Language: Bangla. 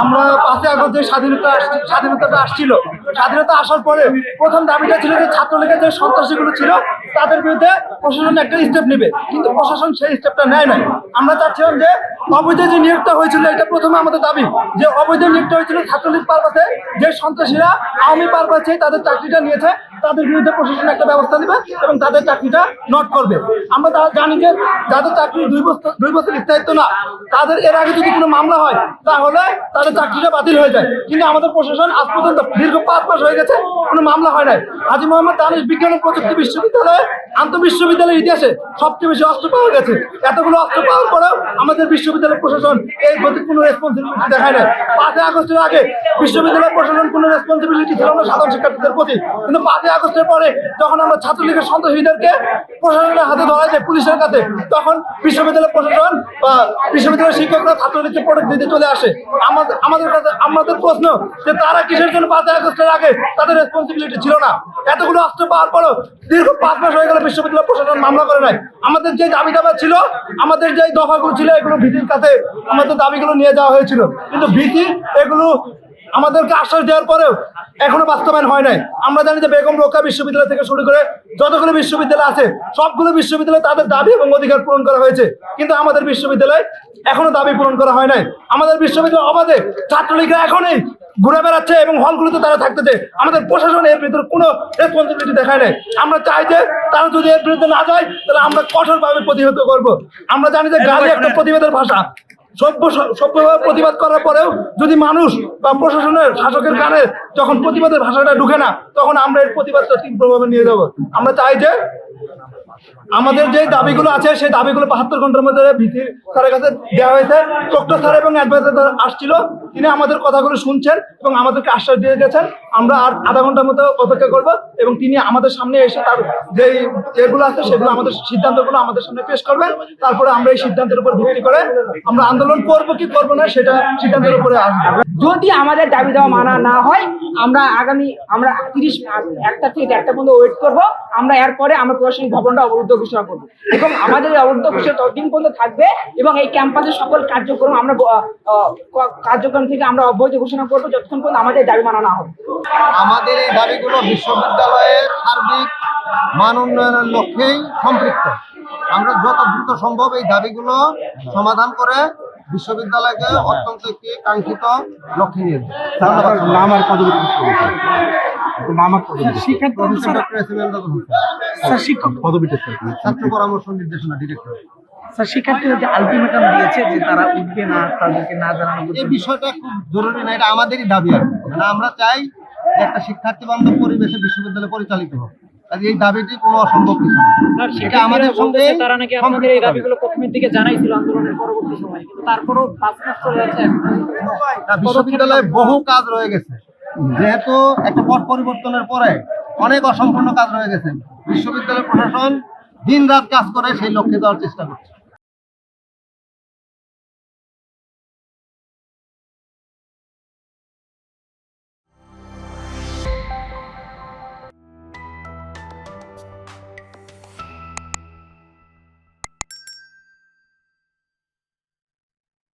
আমরা 5ই আগস্ট যে স্বাধীনতাটা আসছিল, স্বাধীনতা আসার পরে প্রথম দাবিটা ছিল যে ছাত্রলীগের যে সন্ত্রাসীগুলো ছিল তাদের বিরুদ্ধে প্রশাসন একটা স্টেপ নেবে, কিন্তু প্রশাসন সেই স্টেপটা নেয় নাই। আমরা চাচ্ছিলাম যে অবৈধ যে নিয়োগটা হয়েছিল, এটা প্রথমে আমাদের দাবি যে অবৈধ নিয়োগটা হয়েছিল ছাত্রলীগ পারপাসে, যে সন্ত্রাসীরা আওয়ামী পারপাসে তাদের চাকরিটা নিয়েছে তাদের বিরুদ্ধে প্রশাসন একটা ব্যবস্থা নেবে এবং তাদের চাকরিটা নট করবে। আমরা জানি যে যাদের চাকরি 2 বছর স্থায়িত্ব না, তাদের এর আগে যদি কোনো মামলা হয় তাহলে তাদের চাকরিটা বাতিল হয়ে যায়, কিন্তু আমাদের প্রশাসন আজ পর্যন্ত দীর্ঘ 5 মাস হয়ে গেছে কোনো মামলা হয় নাই। হাজী মোহাম্মদ দানিশ বিজ্ঞান ও প্রযুক্তি বিশ্ববিদ্যালয়ে আন্তঃবিশ্ববিদ্যালয়ের ইতিহাসে সবচেয়ে বেশি অস্ত্র পাওয়া গেছে। এতগুলো অস্ত্র পাওয়ার পরেও আমাদের বিশ্ববিদ্যালয় প্রশাসন এই প্রতি কোনো রেসপন্সিবিলিটি দেখায় না। 5ই আগস্টের আগে বিশ্ববিদ্যালয় প্রশাসন কোনো রেসপন্সিবিলিটি ছিল না সাধারণ শিক্ষার্থীদের প্রতি, কিন্তু 5ই আগস্টের পরে যখন আমরা ছাত্রলীগের সন্ত্রাসীদেরকে প্রশাসনের হাতে ধরাই দেয় পুলিশের কাছে, তখন বিশ্ববিদ্যালয় প্রশাসন বা বিশ্ববিদ্যালয়ের শিক্ষকরা ছাত্রলীগকে প্রোটেক্ট দিতে চলে আসে। আমাদের প্রশ্ন যে তারা কিসের জন্য 5ই আগস্টের আগে তাদের রেসপন্সিবিলিটি ছিল না? এতগুলো অস্ত্র পাওয়ার পরও দীর্ঘ 5 মাস হয়ে গেল বিশ্ববিদ্যালয় প্রশাসন মামলা করে নাই। আমাদের যে দাবি ছিল, আমাদের যে দফাগুলো ছিল, এগুলো ভিসির কাছে আমাদের দাবিগুলো নিয়ে যাওয়া হয়েছিল, কিন্তু ভিসি এগুলো আমাদেরকে আশ্বাস দেওয়ার পরেও এখনো বাস্তবায়ন হয় নাই। আমরা জানি যে বেগম রোকেয়া বিশ্ববিদ্যালয় থেকে শুরু করে যতগুলো বিশ্ববিদ্যালয় আছে সবগুলো বিশ্ববিদ্যালয়ে তাদের দাবি এবং অধিকার পূরণ করা হয়েছে, কিন্তু আমাদের বিশ্ববিদ্যালয় এখনো দাবি পূরণ করা হয় নাই। আমাদের বিশ্ববিদ্যালয় অবাধে ছাত্রলীগরা এখনই ঘুরে বেড়াচ্ছে এবং হলগুলোতে তারা থাকতেছে। আমাদের প্রশাসন এর ভিতরে কোনো রেসপন্সিবিলিটি দেখায় নাই। আমরা চাই যে তারা যদি এর বিরুদ্ধে না যায় তাহলে আমরা কঠোরভাবে প্রতিহত করব। আমরা জানি যে গালি একটা প্রতিবাদের ভাষা, সভ্যভাবে প্রতিবাদ করার পরেও যদি মানুষ বা প্রশাসনের শাসকের কানে যখন প্রতিবাদের ভাষাটা ঢুকে না, তখন আমরা এর প্রতিবাদটা তীব্রভাবে নিয়ে যাব। আমরা চাই যে আমাদের যে দাবিগুলো আছে সেই দাবিগুলো 72 ঘন্টার মধ্যে ভিসি স্যারের কাছে দেওয়া হয়েছে। প্রক্টর স্যার এবং অ্যাডভাইজার আসছিল, তিনি আমাদের কথাগুলো শুনছেন এবং আমাদেরকে আশ্বাস দিয়ে গেছেন আমরা আর আধা ঘন্টার মতো অপেক্ষা করব এবং তিনি আমাদের সামনে এসে তার যেগুলো আছে সেগুলো আমাদের সিদ্ধান্তগুলো আমাদের সামনে পেশ করবেন। তারপরে আমরা এই সিদ্ধান্তের উপর ভিত্তি করে আমরা আন্দোলন করব কি করবো না সেটা সিদ্ধান্তের উপরে আসবে। যদি আমাদের দাবি দেওয়া মানা না হয় আমরা 1টা থেকে 1টা পর্যন্ত ওয়েট করব। আমরা এরপরে আমরা প্রশাসনিক ভবনটা অবরুদ্ধ ঘোষণা করব এবং আমাদের এই অবরুদ্ধ ঘোষণা ততদিন পর্যন্ত থাকবে এবং এই ক্যাম্পাসের সকল কার্যক্রম থেকে আমরা অব্যাহত ঘোষণা করবো যতক্ষণ পর্যন্ত আমাদের দাবি মানা না হবে। আমাদের এই দাবিগুলো বিশ্ববিদ্যালয়ের সার্বিক মান উন্নয়নের লক্ষ্যেই সম্পৃক্ত। আমরা যত দ্রুত সম্ভব এই দাবিগুলো সমাধান করে বিশ্ববিদ্যালয়কে অত্যন্ত একটি কাঙ্ক্ষিত লক্ষ্যে নিয়ে ছাত্র পরামর্শ নির্দেশনা ডিরেক্টর। শিক্ষার্থীরা যে আলটিমেটাম দিয়েছে যে তারা উঠবে না, তাদেরকে না জানানো, এই বিষয়টা খুব জরুরি না, এটা আমাদেরই দাবি আর মানে আমরা চাই যে একটা শিক্ষার্থী বান্ধব পরিবেশে বিশ্ববিদ্যালয় পরিচালিত হোক। এই দাবিটি কোনো অসম্ভব কিছু না। এটা আমাদের সঙ্গে তারা নাকি আপনাদের এই দাবিগুলো প্রথমের দিকে জানাইছিল আন্দোলনের পরবর্তী সময়, কিন্তু তারপরও 5 মাস চলে যাচ্ছে। বিশ্ববিদ্যালয়ে বহু কাজ রয়ে গেছে, যেহেতু একটা পট পরিবর্তনের পরে অনেক অসম্পূর্ণ কাজ রয়ে গেছে। বিশ্ববিদ্যালয় প্রশাসন দিন রাত কাজ করে সেই লক্ষ্যে যাওয়ার চেষ্টা করছে।